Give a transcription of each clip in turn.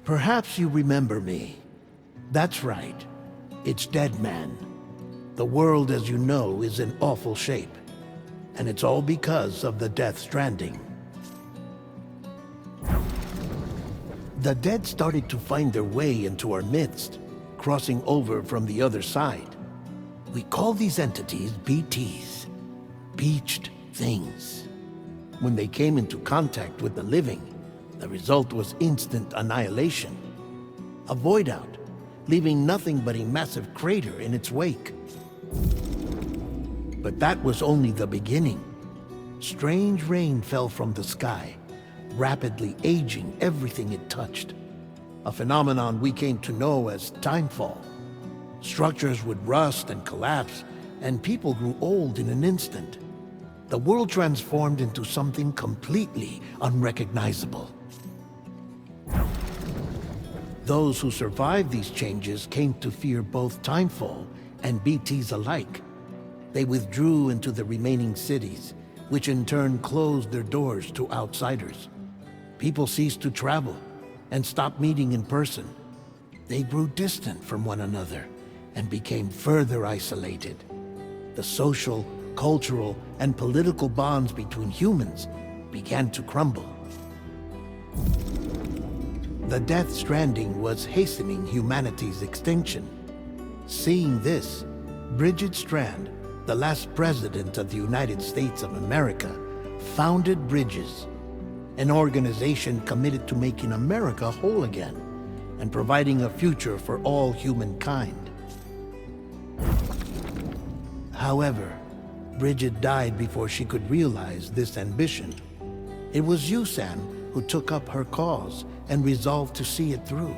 Perhaps you remember me. That's right. It's Deadman. The world, as you know, is in awful shape. And it's all because of the Deathstranding. The dead started to find their way into our midst, crossing over from the other side. We call these entities BTs, Beached Things. When they came into contact with the living, the result was instant annihilation. A void out, leaving nothing but a massive crater in its wake. But that was only the beginning. Strange rain fell from the sky, rapidly aging everything it touched. A phenomenon we came to know as timefall. Structures would rust and collapse, and people grew old in an instant. The world transformed into something completely unrecognizable. Those who survived these changes came to fear both timefall and BTs alike. They withdrew into the remaining cities, which in turn closed their doors to outsiders. People ceased to travel and stopped meeting in person. They grew distant from one another and became further isolated. The social, cultural, and political bonds between humans began to crumble. The Deathstranding was hastening humanity's extinction. Seeing this, Bridget Strand, the last president of the United States of America, founded Bridges, an organization committed to making America whole again and providing a future for all humankind. However, Bridget died before she could realize this ambition. It was you, Sam, who took up her cause and resolved to see it through.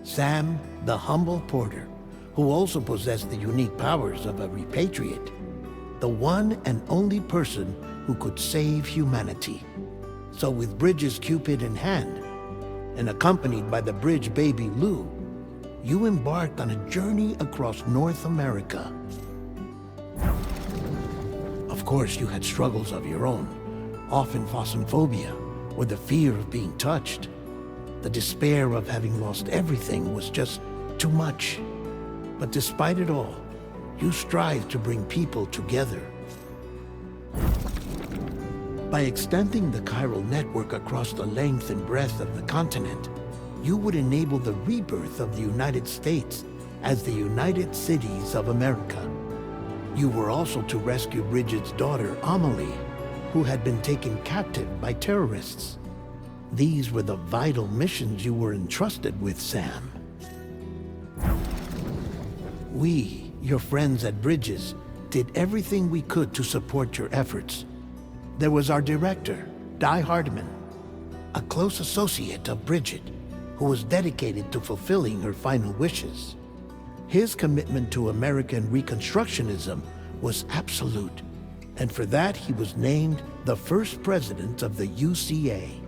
Sam, the humble porter, who also possessed the unique powers of a repatriate, the one and only person who could save humanity. So with Bridges' Cupid in hand, and accompanied by the bridge baby Lou, you embarked on a journey across North America. Of course, you had struggles of your own, often phasmophobia, or the fear of being touched. The despair of having lost everything was just too much. But despite it all, you strive to bring people together. By extending the chiral network across the length and breadth of the continent, you would enable the rebirth of the United States as the United Cities of America. You were also to rescue Bridget's daughter, Amelie, who had been taken captive by terrorists. These were the vital missions you were entrusted with, Sam. We, your friends at Bridges, did everything we could to support your efforts. There was our director, Di Hardman, a close associate of Bridget, who was dedicated to fulfilling her final wishes. His commitment to American Reconstructionism was absolute, and for that he was named the first president of the UCA.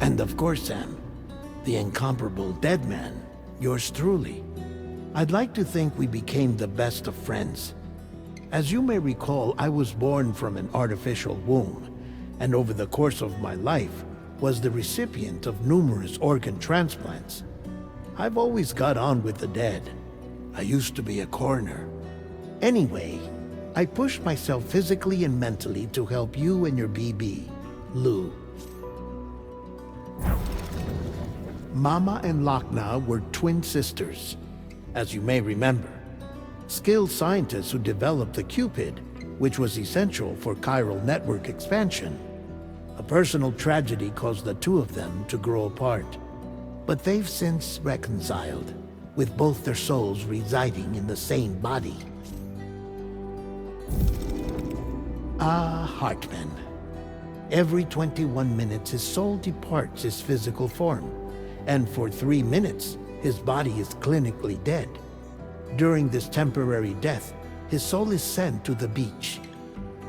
And of course, Sam, the incomparable Deadman, yours truly. I'd like to think we became the best of friends. As you may recall, I was born from an artificial womb, and over the course of my life was the recipient of numerous organ transplants. I've always got on with the dead. I used to be a coroner. Anyway, I pushed myself physically and mentally to help you and your BB, Lou. Mama and Lakna were twin sisters, as you may remember. Skilled scientists who developed the Cupid, which was essential for chiral network expansion. A personal tragedy caused the two of them to grow apart. But they've since reconciled, with both their souls residing in the same body. Hartman. Every 21 minutes his soul departs his physical form, and for 3 minutes his body is clinically dead. During this temporary death, his soul is sent to the beach.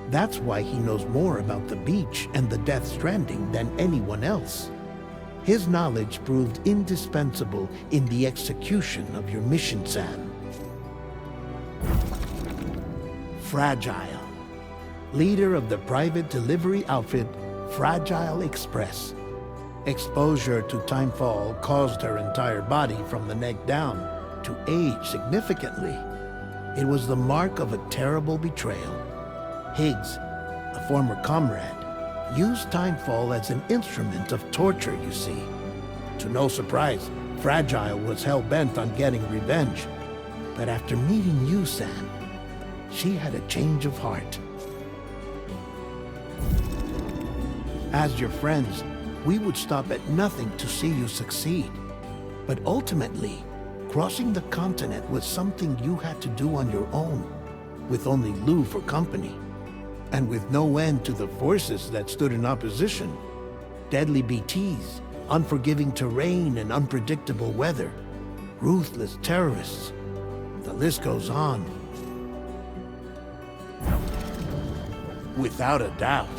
That's why he knows more about the beach and the Deathstranding than anyone else. His knowledge proved indispensable in the execution of your mission, Sam. Fragile. Leader of the private delivery outfit, fragile express. Exposure to timefall caused her entire body from the neck down to age significantly. It was the mark of a terrible betrayal. Higgs, a former comrade, used timefall as an instrument of torture, you see. To no surprise, Fragile was hell-bent on getting revenge. But after meeting you, Sam, she had a change of heart. As your friends, we would stop at nothing to see you succeed. But ultimately, crossing the continent was something you had to do on your own, with only Lou for company, and with no end to the forces that stood in opposition. Deadly BTs, unforgiving terrain and unpredictable weather, ruthless terrorists. The list goes on. Without a doubt,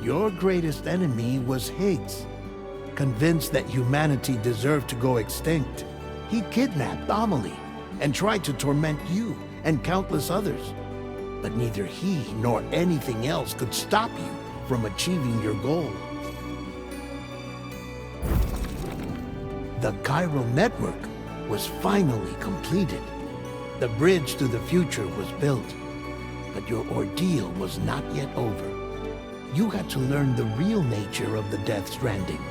your greatest enemy was Higgs. Convinced that humanity deserved to go extinct, he kidnapped Amelie and tried to torment you and countless others. But neither he nor anything else could stop you from achieving your goal. The chiral network was finally completed. The bridge to the future was built, but your ordeal was not yet over. You had to learn the real nature of the Deathstranding,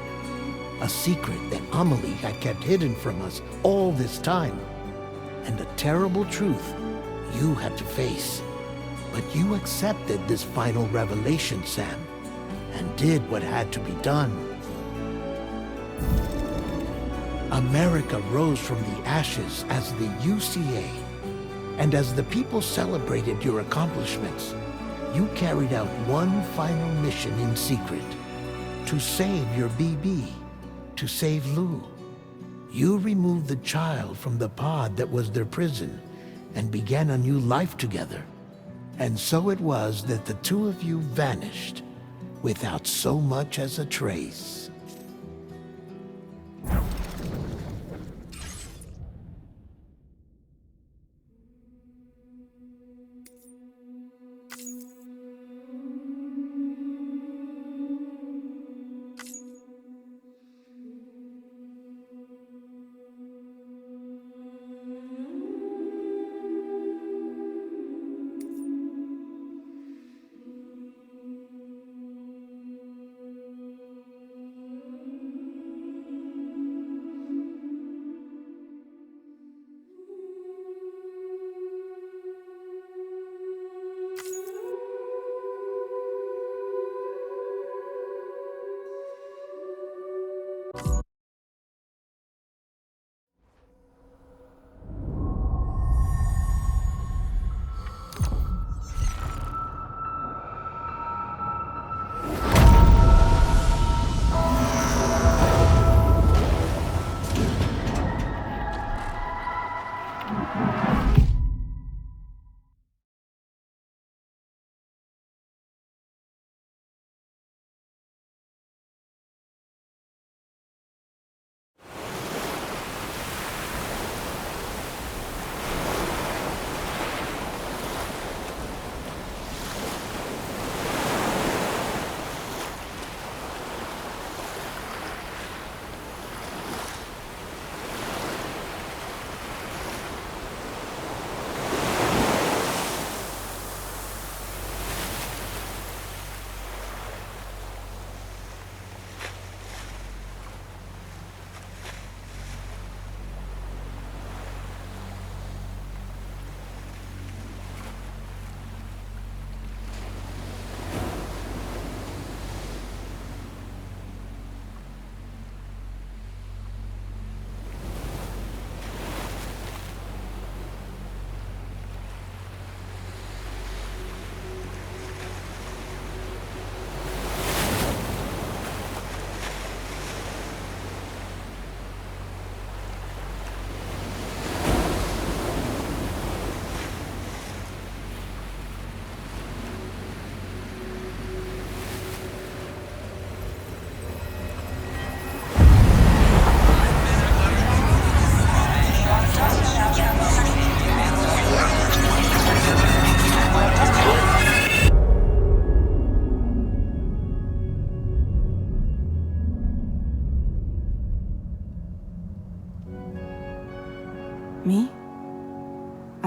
a secret that Amelie had kept hidden from us all this time, and a terrible truth you had to face. But you accepted this final revelation, Sam, and did what had to be done. America rose from the ashes as the UCA, and as the people celebrated your accomplishments, you carried out one final mission in secret, to save your BB, to save Lou. You removed the child from the pod that was their prison and began a new life together. And so it was that the two of you vanished without so much as a trace.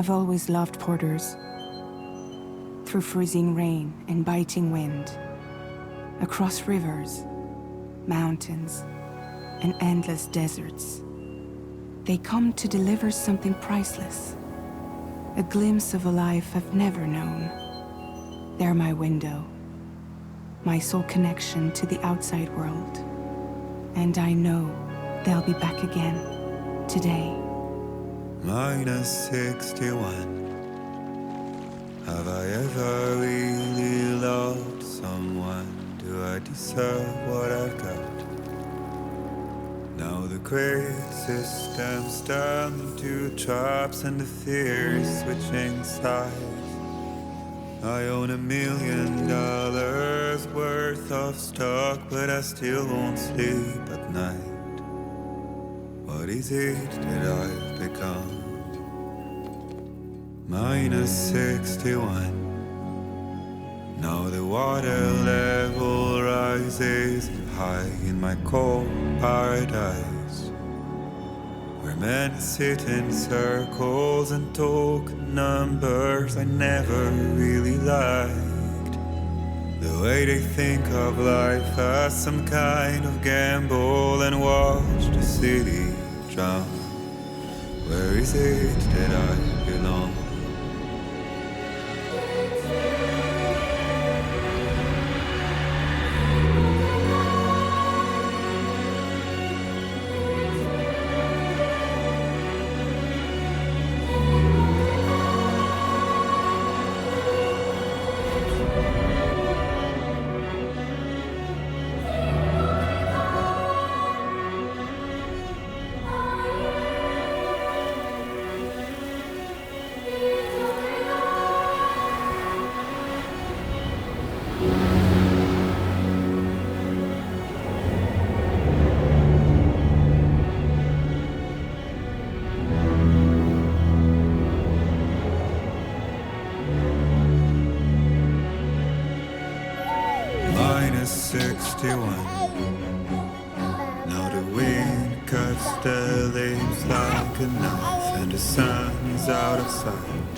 I've always loved porters. Through freezing rain and biting wind, across rivers, mountains, and endless deserts, they come to deliver something priceless, a glimpse of a life I've never known. They're my window, my sole connection to the outside world. And I know they'll be back again, today. -61. Have I ever really loved someone? Do I deserve what I've got? Now the great system's turned into traps and the fear is switching sides. I own $1 million worth of stock, but I still won't sleep at night. What is it that I've become? -61. Now the water level rises high in my cold paradise, where men sit in circles and talk numbers I never really liked. The way they think of life as some kind of gamble and watch the city drown. Where is it that I belong? -61. Now the wind cuts the leaves like a knife and the sun is out of sight.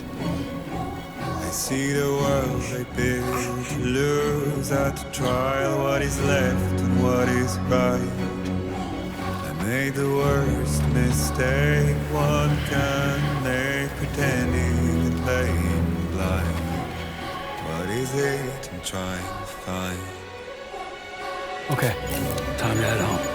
I see the world they build to lose at the trial, what is left and what is right. I made the worst mistake one can make, pretending and playing blind. What is it I'm trying to find? Okay, time to head home.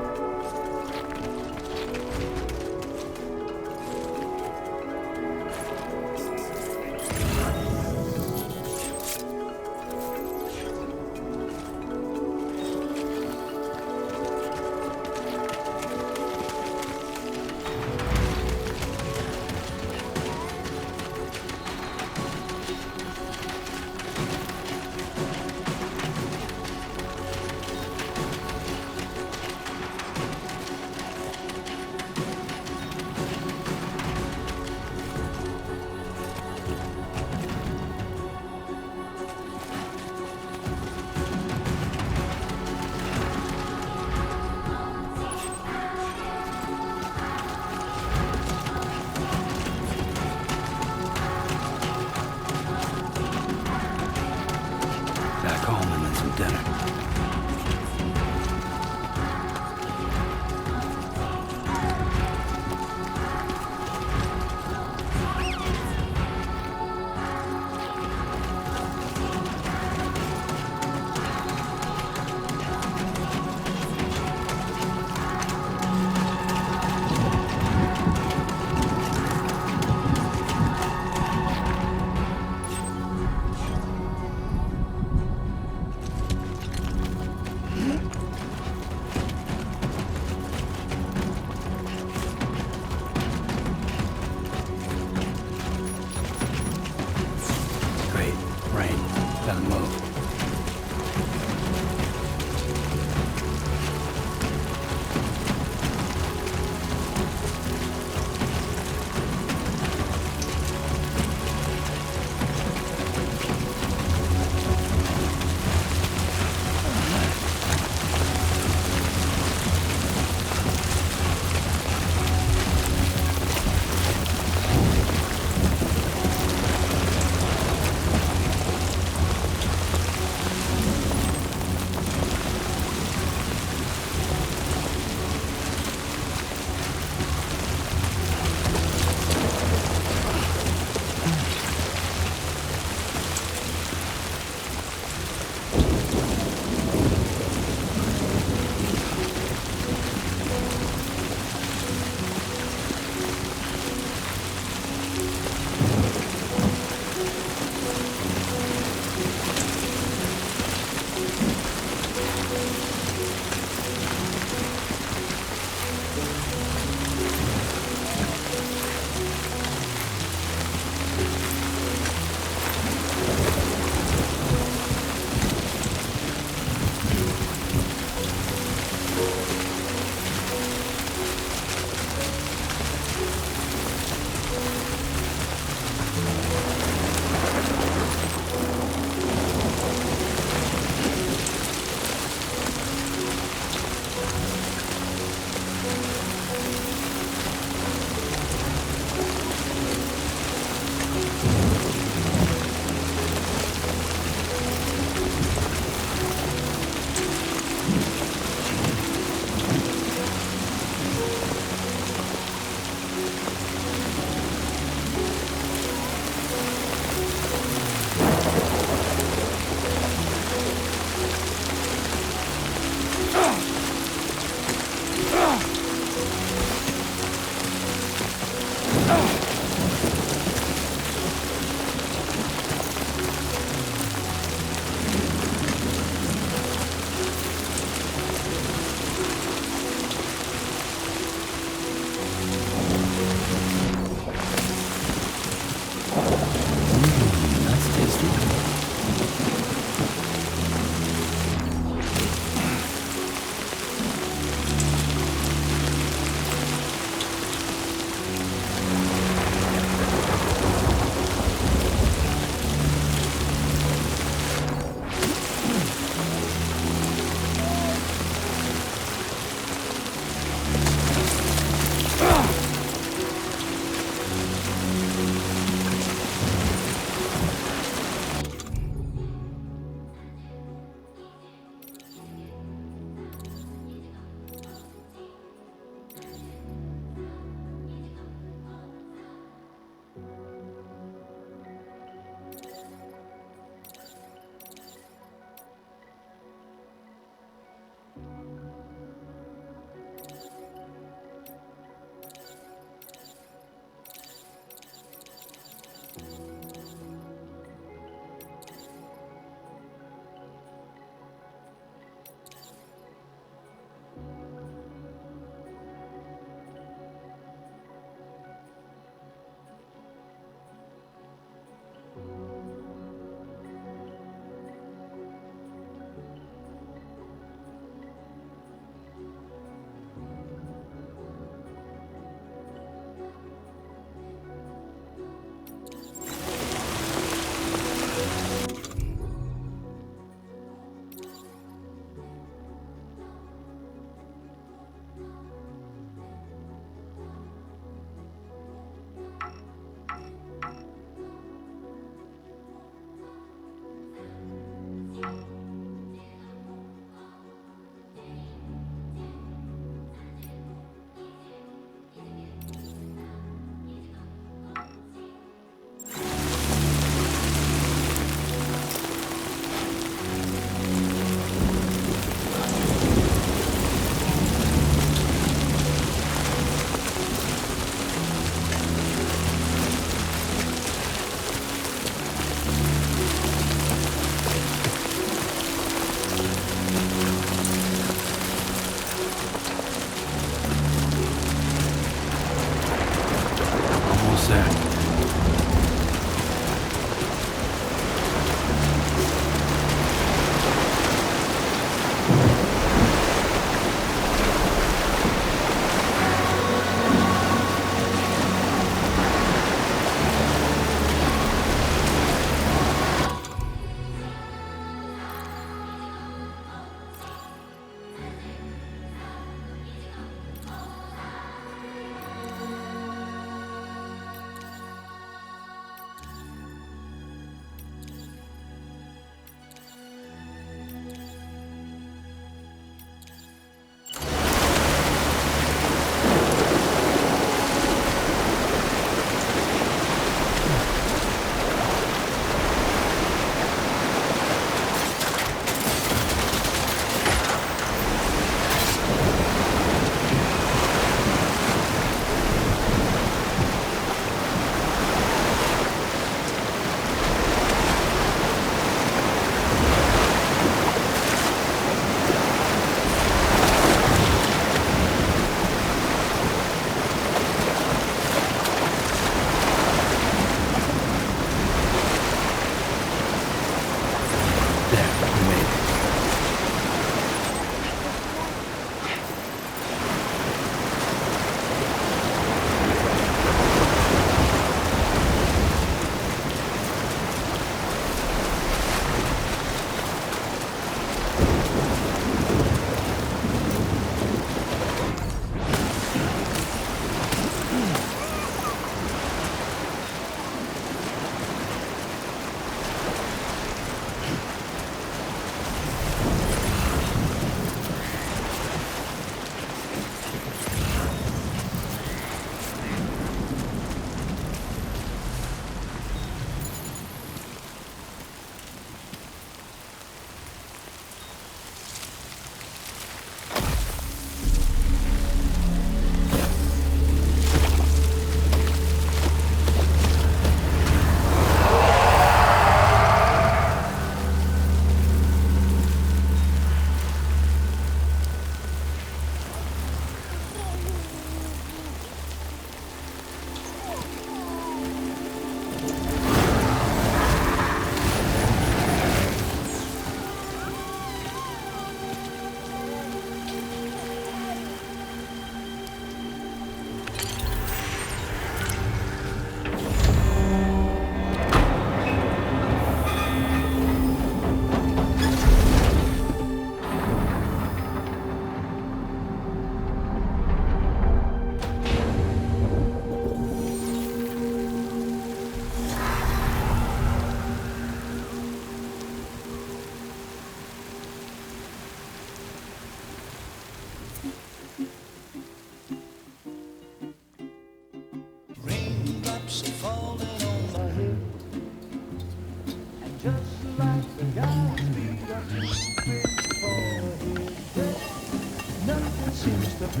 Hey.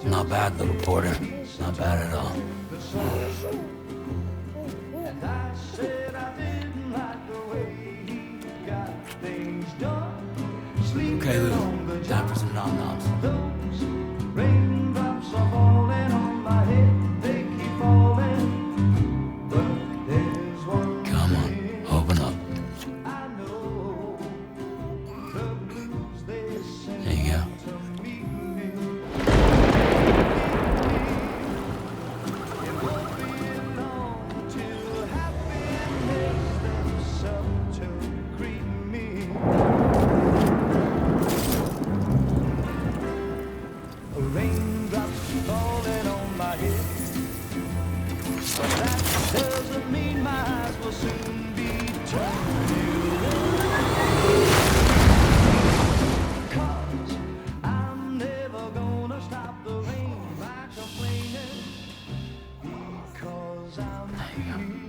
Not bad, little porter. Not bad at all. Okay, Lou. Time for some nom-noms. Raindrops are falling on my head, they keep falling. But there's one Come on, open up. I know, the blues they sing There you go. to me. It won't be long till happiness steps up to greet me. Raindrops falling on my head, but that doesn't mean my eyes will soon be turned to red. 'Cause I'm never gonna stop the rain by complaining, because I'm free.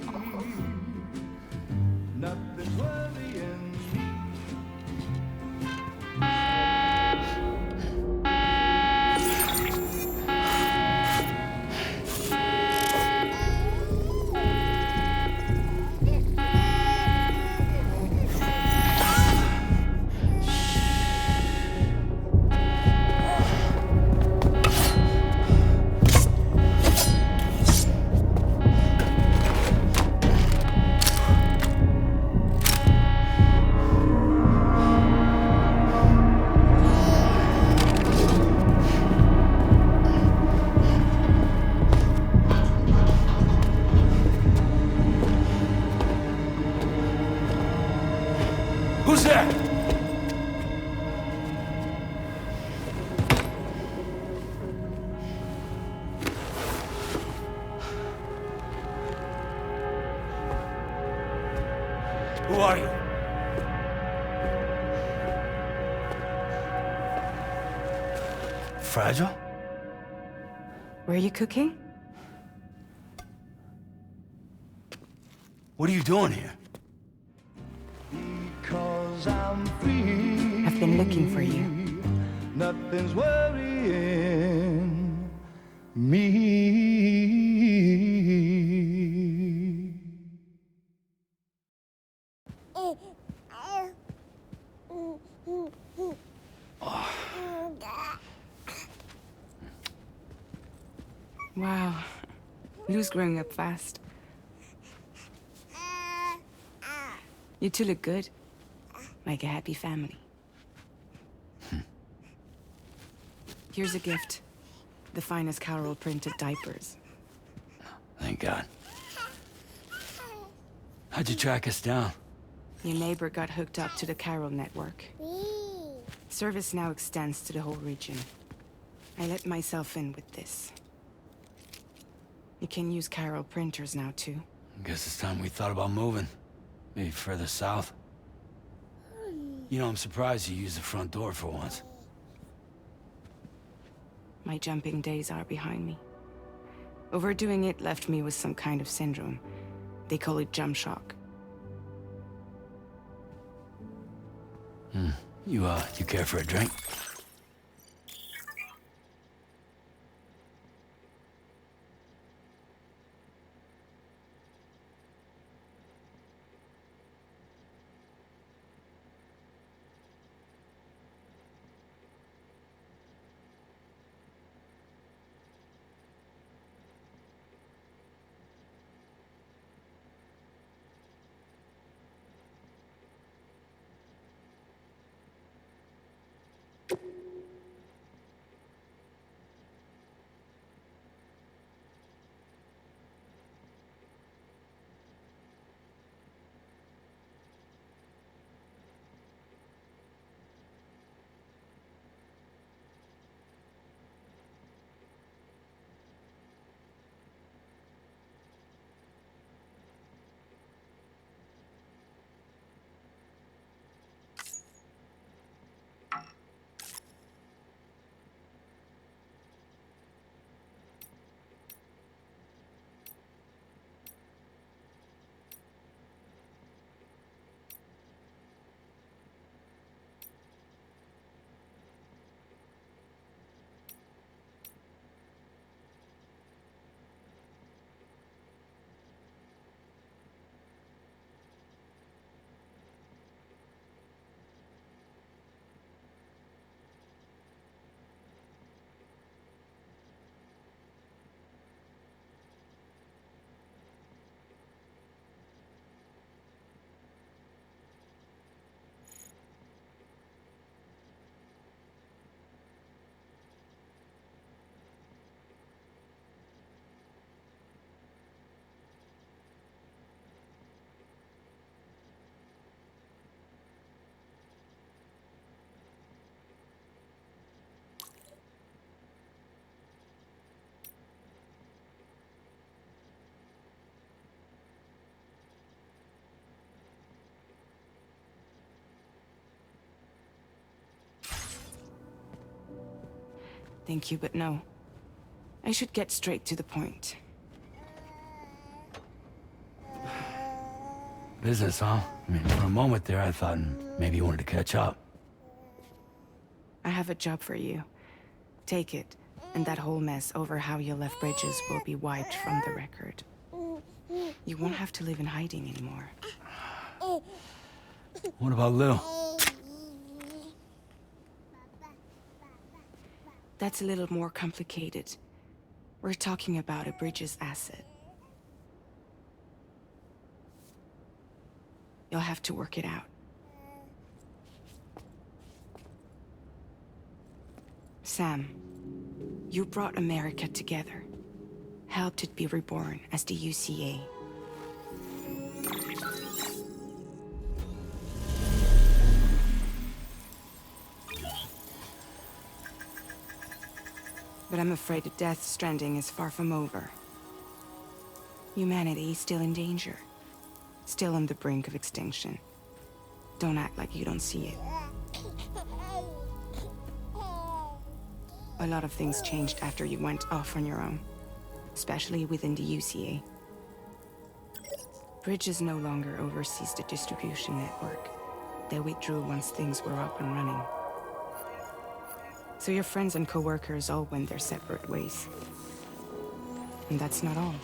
Nothing's worrying me. Who's there? Who are you? Fragile? Were you cooking? What are you doing here? Because I'm free. I've been looking for you. Nothing's worrying me. Wow. Lou's growing up fast. You two look good. Like a happy family. Here's a gift. The finest Carol printed diapers. Thank God. How'd you track us down? Your neighbor got hooked up to the Carol network. Service now extends to the whole region. I let myself in with this. You can use Carol printers now, too. Guess it's time we thought about moving. Maybe further south. You know, I'm surprised you used the front door for once. My jumping days are behind me. Overdoing it left me with some kind of syndrome. They call it jump shock. You care for a drink? Thank you, but no. I should get straight to the point. Business, huh? I mean, for a moment there, I thought maybe you wanted to catch up. I have a job for you. Take it, and that whole mess over how you left Bridges will be wiped from the record. You won't have to live in hiding anymore. What about Lil? That's a little more complicated. We're talking about a Bridges asset. You'll have to work it out. Sam, you brought America together. Helped it be reborn as the UCA. But I'm afraid the Deathstranding is far from over. Humanity is still in danger. Still on the brink of extinction. Don't act like you don't see it. A lot of things changed after you went off on your own. Especially within the UCA. Bridges no longer oversees the distribution network. They withdrew once things were up and running. So your friends and co-workers all went their separate ways. And that's not all.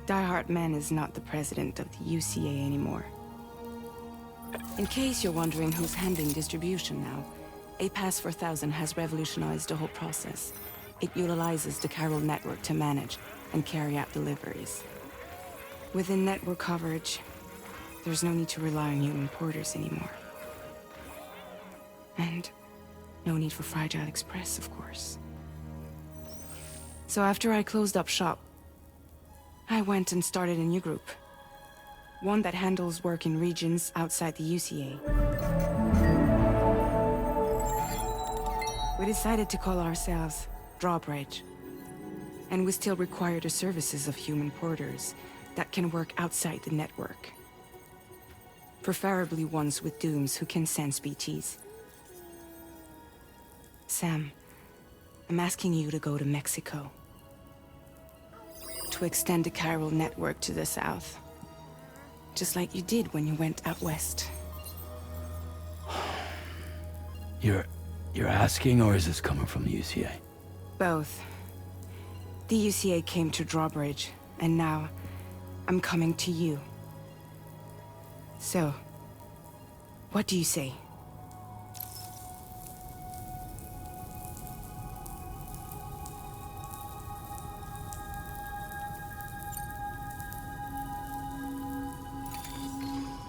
Die Hard Man is not the president of the UCA anymore. In case you're wondering who's handling distribution now, A Pass 4000 has revolutionized the whole process. It utilizes the Chiral network to manage and carry out deliveries. Within network coverage, there's no need to rely on human porters anymore. And no need for Fragile Express, of course. So after I closed up shop, I went and started a new group. One that handles work in regions outside the UCA. We decided to call ourselves Drawbridge. And we still require the services of human porters that can work outside the network. Preferably ones with dooms who can sense BTs. Sam, I'm asking you to go to Mexico. To extend the Chiral network to the south. Just like you did when you went out west. You're asking, or is this coming from the UCA? Both. The UCA came to Drawbridge, and now I'm coming to you. So, what do you say?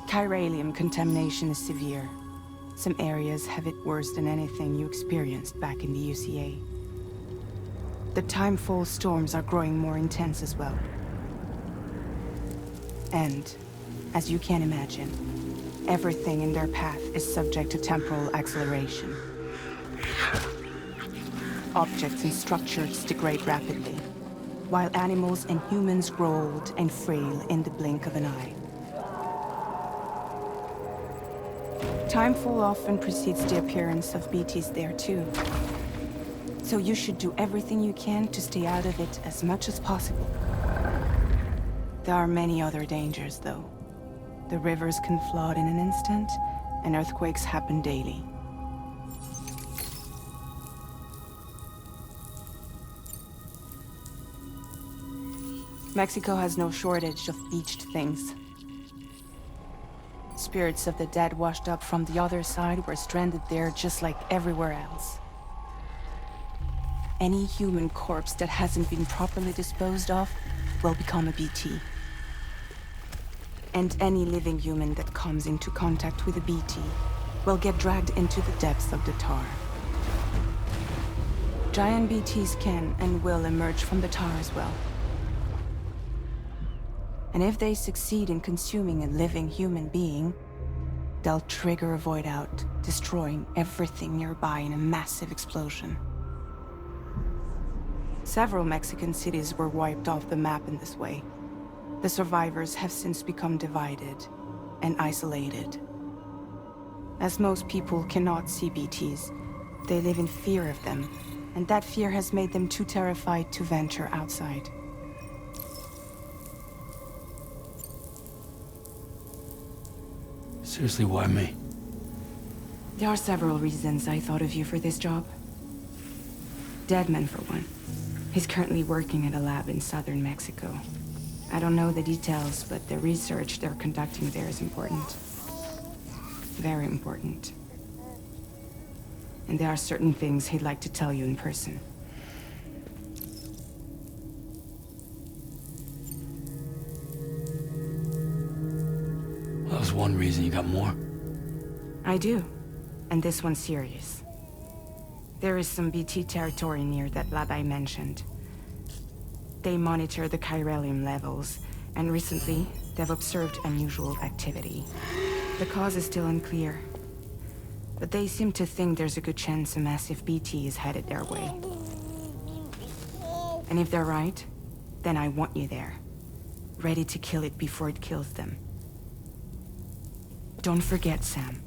Chiralium contamination is severe. Some areas have it worse than anything you experienced back in the UCA. The timefall storms are growing more intense as well. And, as you can imagine, everything in their path is subject to temporal acceleration. Objects and structures degrade rapidly, while animals and humans grow old and frail in the blink of an eye. Timefall often precedes the appearance of BTs there too. So you should do everything you can to stay out of it as much as possible. There are many other dangers, though. The rivers can flood in an instant, and earthquakes happen daily. Mexico has no shortage of beached things. Spirits of the dead washed up from the other side were stranded there just like everywhere else. Any human corpse that hasn't been properly disposed of will become a BT. And any living human that comes into contact with a BT will get dragged into the depths of the tar. Giant BTs can and will emerge from the tar as well. And if they succeed in consuming a living human being, they'll trigger a void out, destroying everything nearby in a massive explosion. Several Mexican cities were wiped off the map in this way. The survivors have since become divided and isolated. As most people cannot see BTs, They live in fear of them, and that fear has made them too terrified to venture outside. Seriously, why me? There are several reasons I thought of you for this job. Deadman, for one. He's currently working at a lab in southern Mexico. I don't know the details, but the research they're conducting there is important. Very important. And there are certain things he'd like to tell you in person. Well, that was one reason. You got more? I do. And this one's serious. There is some BT territory near that lab I mentioned. They monitor the chiralium levels, and recently, they've observed unusual activity. The cause is still unclear, but they seem to think there's a good chance a massive BT is headed their way. And if they're right, then I want you there, ready to kill it before it kills them. Don't forget, Sam.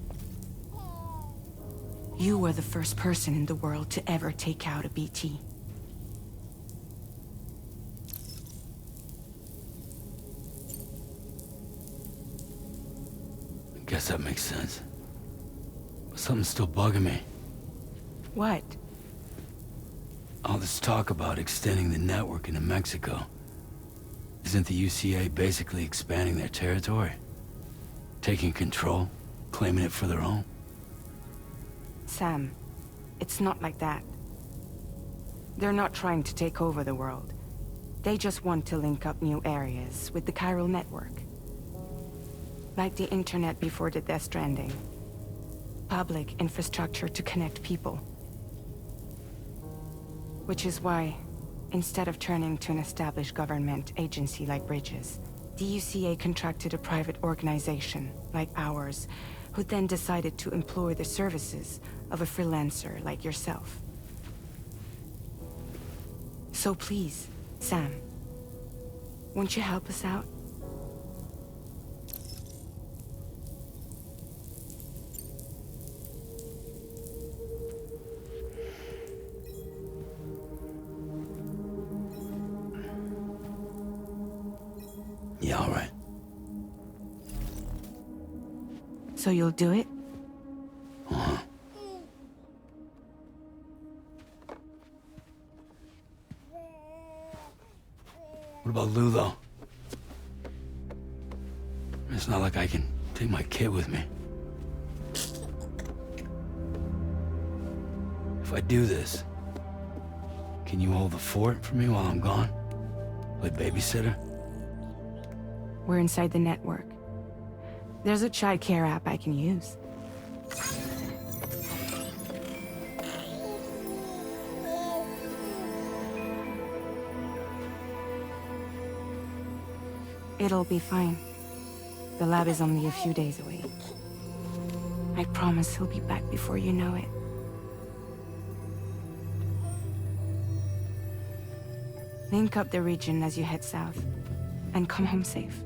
You were the first person in the world to ever take out a BT. I guess that makes sense. But something's still bugging me. What? All this talk about extending the network into Mexico. Isn't the UCA basically expanding their territory? Taking control? Claiming it for their own? Sam, it's not like that. They're not trying to take over the world. They just want to link up new areas with the chiral network. Like the internet before the Deathstranding. Public infrastructure to connect people. Which is why, instead of turning to an established government agency like Bridges, the UCA contracted a private organization, like ours, who then decided to employ the services of a freelancer like yourself. So please, Sam, won't you help us out? Yeah, all right. So you'll do it? Uh-huh. What about Lou, though? It's not like I can take my kid with me. If I do this, can you hold the fort for me while I'm gone? Play babysitter? We're inside the network. There's a child care app I can use. It'll be fine. The lab is only a few days away. I promise he'll be back before you know it. Link up the region as you head south, and come home safe.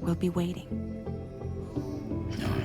We'll be waiting. All right.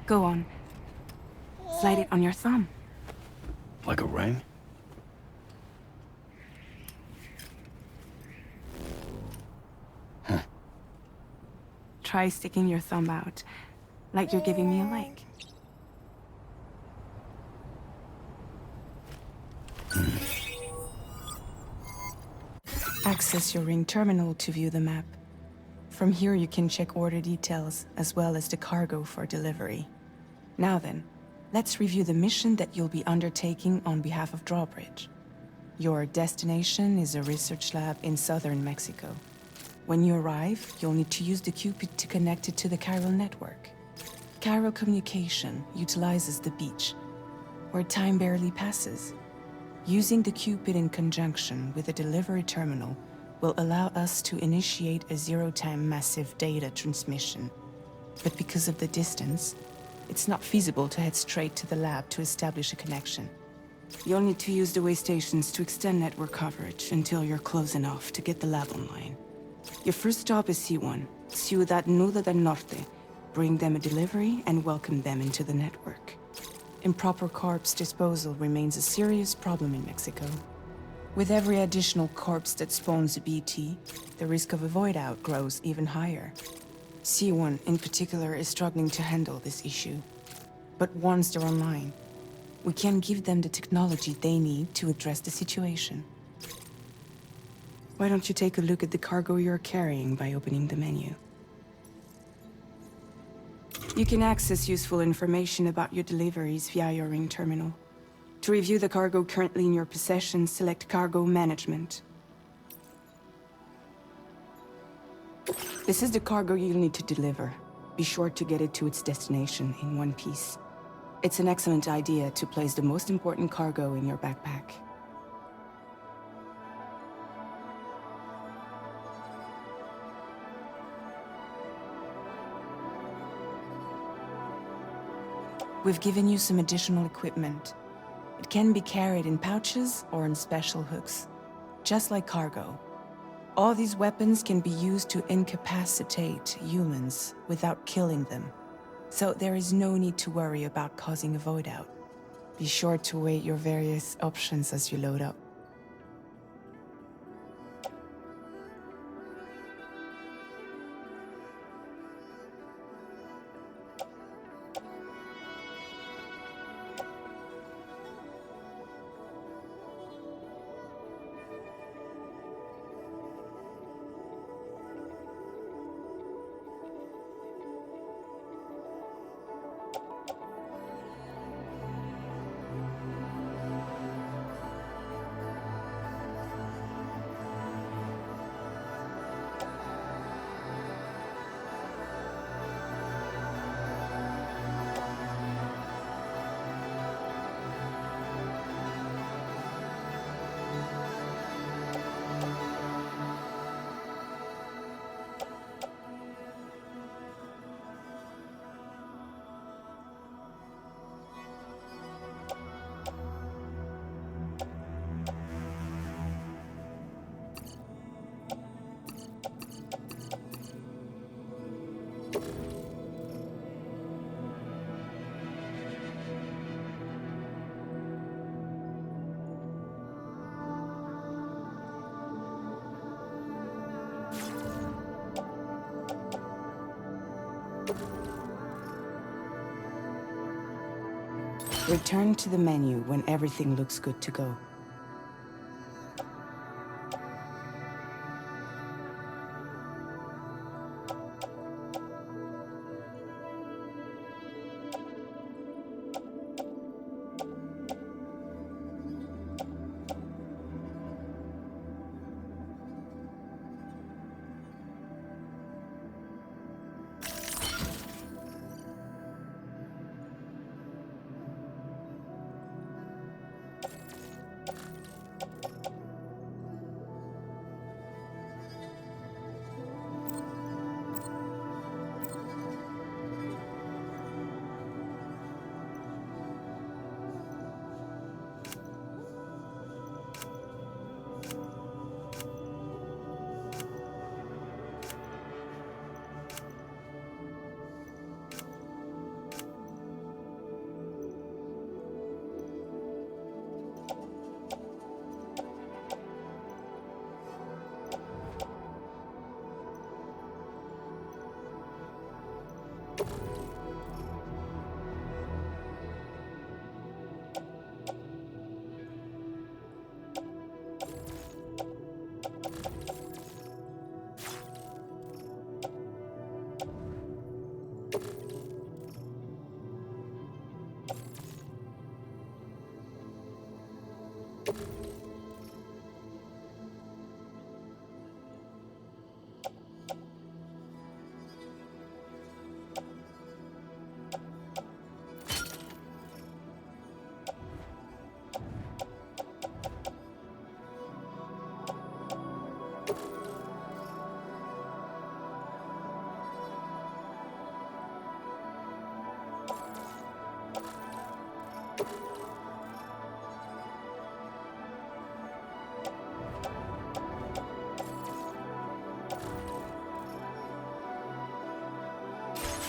Go on. Slide it on your thumb. Like a ring? Huh. Try sticking your thumb out, like you're giving me a like. Access your ring terminal to view the map. From here you can check order details as well as the cargo for delivery. Now then, let's review the mission that you'll be undertaking on behalf of Drawbridge. Your destination is a research lab in southern Mexico. When you arrive, you'll need to use the Cupid to connect it to the chiral network. Chiral communication utilizes the beach, where time barely passes. Using the Cupid in conjunction with a delivery terminal will allow us to initiate a zero-time massive data transmission. But because of the distance, it's not feasible to head straight to the lab to establish a connection. You'll need to use the way stations to extend network coverage until you're close enough to get the lab online. Your first stop is C1, Ciudad Nuda del Norte. Bring them a delivery and welcome them into the network. Improper corpse disposal remains a serious problem in Mexico. With every additional corpse that spawns a BT, the risk of a void out grows even higher. C1 in particular is struggling to handle this issue. But once they're online, we can give them the technology they need to address the situation. Why don't you take a look at the cargo you're carrying by opening the menu? You can access useful information about your deliveries via your ring terminal. To review the cargo currently in your possession, select Cargo Management. This is the cargo you'll need to deliver. Be sure to get it to its destination in one piece. It's an excellent idea to place the most important cargo in your backpack. We've given you some additional equipment. It can be carried in pouches or in special hooks, just like cargo. All these weapons can be used to incapacitate humans without killing them, so there is no need to worry about causing a void out. Be sure to weigh your various options as you load up. Return to the menu when everything looks good to go.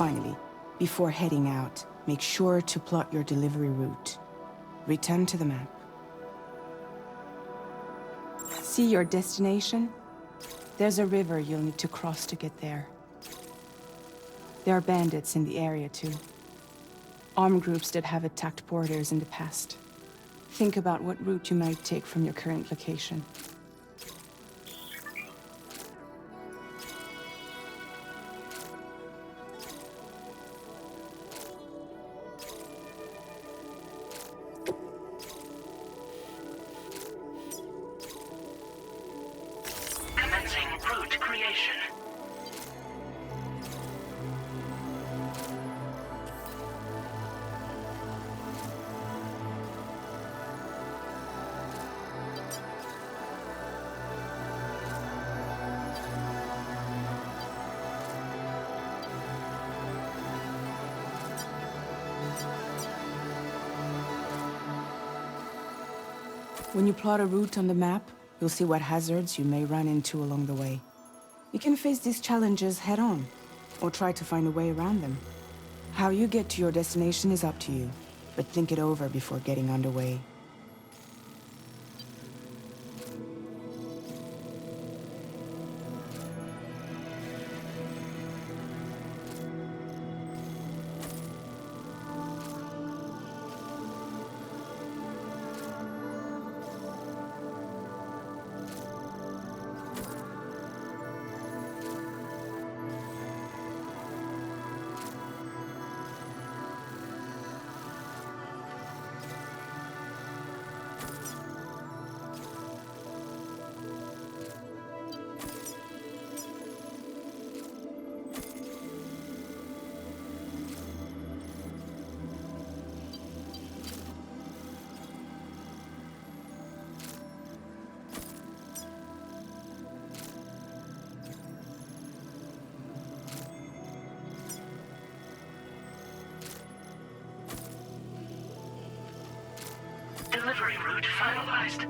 Finally, before heading out, make sure to plot your delivery route. Return to the map. See your destination? There's a river you'll need to cross to get there. There are bandits in the area too. Armed groups that have attacked borders in the past. Think about what route you might take from your current location. Commencing route creation. When you plot a route on the map, you'll see what hazards you may run into along the way. You can face these challenges head-on, or try to find a way around them. How you get to your destination is up to you, but think it over before getting underway. Delivery route finalized.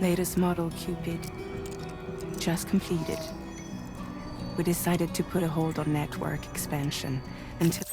Latest model Cupid. Just completed. We decided to put a hold on network expansion until